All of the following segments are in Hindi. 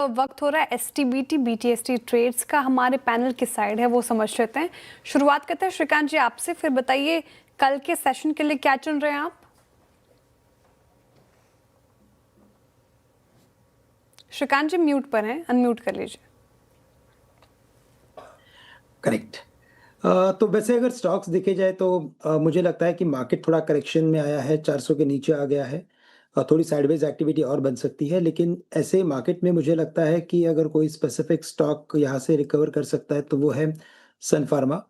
वक्त हो रहा है एसटीबीटी बीटीएसटी ट्रेड्स का। हमारे पैनल की साइड है वो समझ लेते हैं। शुरुआत करते हैं श्रीकांत जी आपसे, फिर बताइए कल के सेशन के लिए क्या चुन रहे हैं आप। श्रीकांत जी म्यूट पर हैं, अनम्यूट कर लीजिए। करेक्ट। तो वैसे अगर स्टॉक्स देखे जाए तो मुझे लगता है कि मार्केट थोड़ा करेक्शन में आया है, 400 के नीचे आ गया है। थोड़ी साइडवेज एक्टिविटी और बन सकती है, लेकिन ऐसे मार्केट में मुझे लगता है कि अगर कोई स्पेसिफिक स्टॉक यहाँ से रिकवर कर सकता है तो वो है सन फार्मा।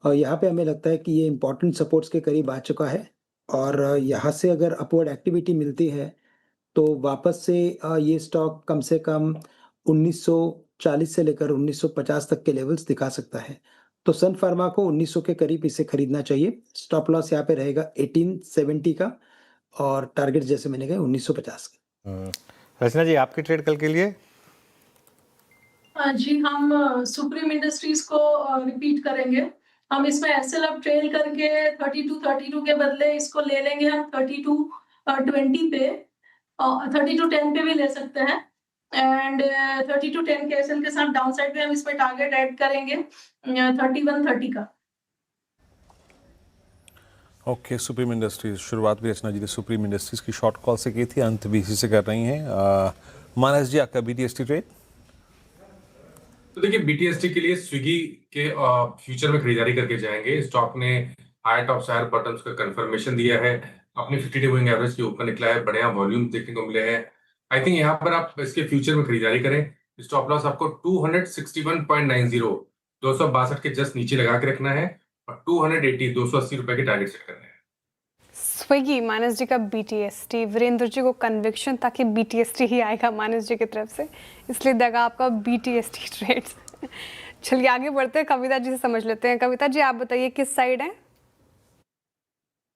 यहाँ पे हमें लगता है कि ये इंपॉर्टेंट सपोर्ट्स के करीब आ चुका है और यहाँ से अगर अपवर्ड एक्टिविटी मिलती है तो वापस से ये स्टॉक कम से कम 1940 से लेकर 1950 तक के लेवल्स दिखा सकता है। तो सन फार्मा को 1900 के करीब इसे खरीदना चाहिए। स्टॉप लॉस यहाँ पे रहेगा 1870 का और टारगेट जैसे मैंने कहा 1950 का। रचना जी आपकी ट्रेड कल के लिए? जी, हम सुप्रीम इंडस्ट्रीज को रिपीट करेंगे। हम इसमें एसएलएफ ट्रेल करके 32 के बदले इसको ले लेंगे हम 3220 पे, 3210 पे भी ले सकते हैं। एंड 3210 के एसएल के साथ डाउन साइड पे हम इसमें टारगेट ऐड करेंगे 3130 का। ओके, सुप्रीम इंडस्ट्रीज शुरुआत भी रचना जी ने सुप्रीम इंडस्ट्रीज की शॉर्ट कॉल से की थी, अंत भी इसी से कर रही हैं। मानस जी आपका बीटीएसटी ट्रेड? तो देखिए बीटीएसटी के लिए स्विगी के फ्यूचर में खरीदारी करके जाएंगे। स्टॉक ने हाई टॉप हायर बॉटम्स का कंफर्मेशन दिया है, अपनी 50 डे मूविंग एवरेज के ऊपर निकला है, बढ़िया वॉल्यूम देखने को मिले हैं। आई थिंक यहाँ पर आप इसके फ्यूचर में खरीदारी करें। स्टॉप लॉस आपको 261.90 262 के जस्ट नीचे लगा के रखना है और 280 रुपए के टारगेट सेट करना है। स्विगी मानस जी का बीटीएसटी, वीरेंद्र जी को कन्विक्शन था कि बीटीएसटी ही आएगा मानस जी की तरफ से, इसलिए देगा आपका बीटीएसटी ट्रेड्स। चलिए आगे बढ़ते हैं, कविता जी से समझ लेते हैं। कविता जी आप बताइए किस साइड है?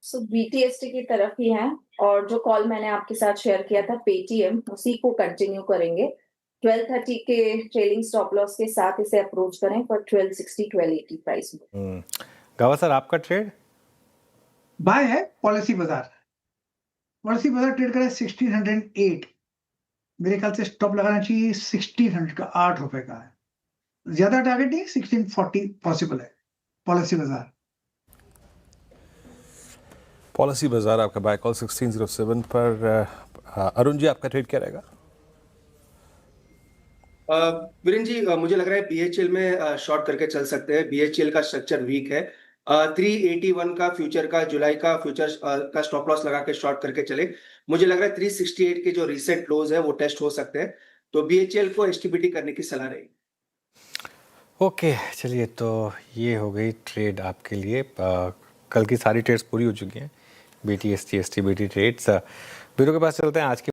सो बीटीएसटी की तरफ ही है और जो कॉल मैंने आपके साथ शेयर किया था पेटीएम, उसी को कंटिन्यू करेंगे। 1230 के ट्रेलिंग स्टॉप लॉस के साथ इसे अप्रोच करें पर 1260 1280 प्राइस में। गावा सर आपका ट्रेड? बाय है पॉलिसी बाजार। पॉलिसी बाजार ट्रेड करा 1608, मेरे ख्याल से स्टॉप लगाना चाहिए 1600 का, 8 रुपए का है, ज्यादा टारगेट नहीं, 1640 पॉसिबल है पॉलिसी बाजार। पॉलिसी बाजार आपका बाय कॉल 1607 पर। अरुण जी आपका ट्रेड क्या रहेगा? वीरेंद्र जी, मुझे लग रहा है बीएचएल में शॉर्ट करके चल सकते हैं। बीएचएल का स्ट्रक्चर वीक है। 381 का फ्यूचर का जुलाई का फ्यूचर का स्टॉप लॉस लगा के शॉर्ट करके चले। मुझे लग रहा है 368 के जो रिसेंट लोज है वो टेस्ट हो सकते हैं, तो बीएचएल को एसटीबीटी करने की सलाह रहेगी। ओके चलिए, तो ये हो गई ट्रेड आपके लिए। कल की सारी ट्रेड्स पूरी हो चुकी हैं, बीटीएसटी एसटीबीटी ट्रेड्स। वीडियो के पास चलते हैं। आज की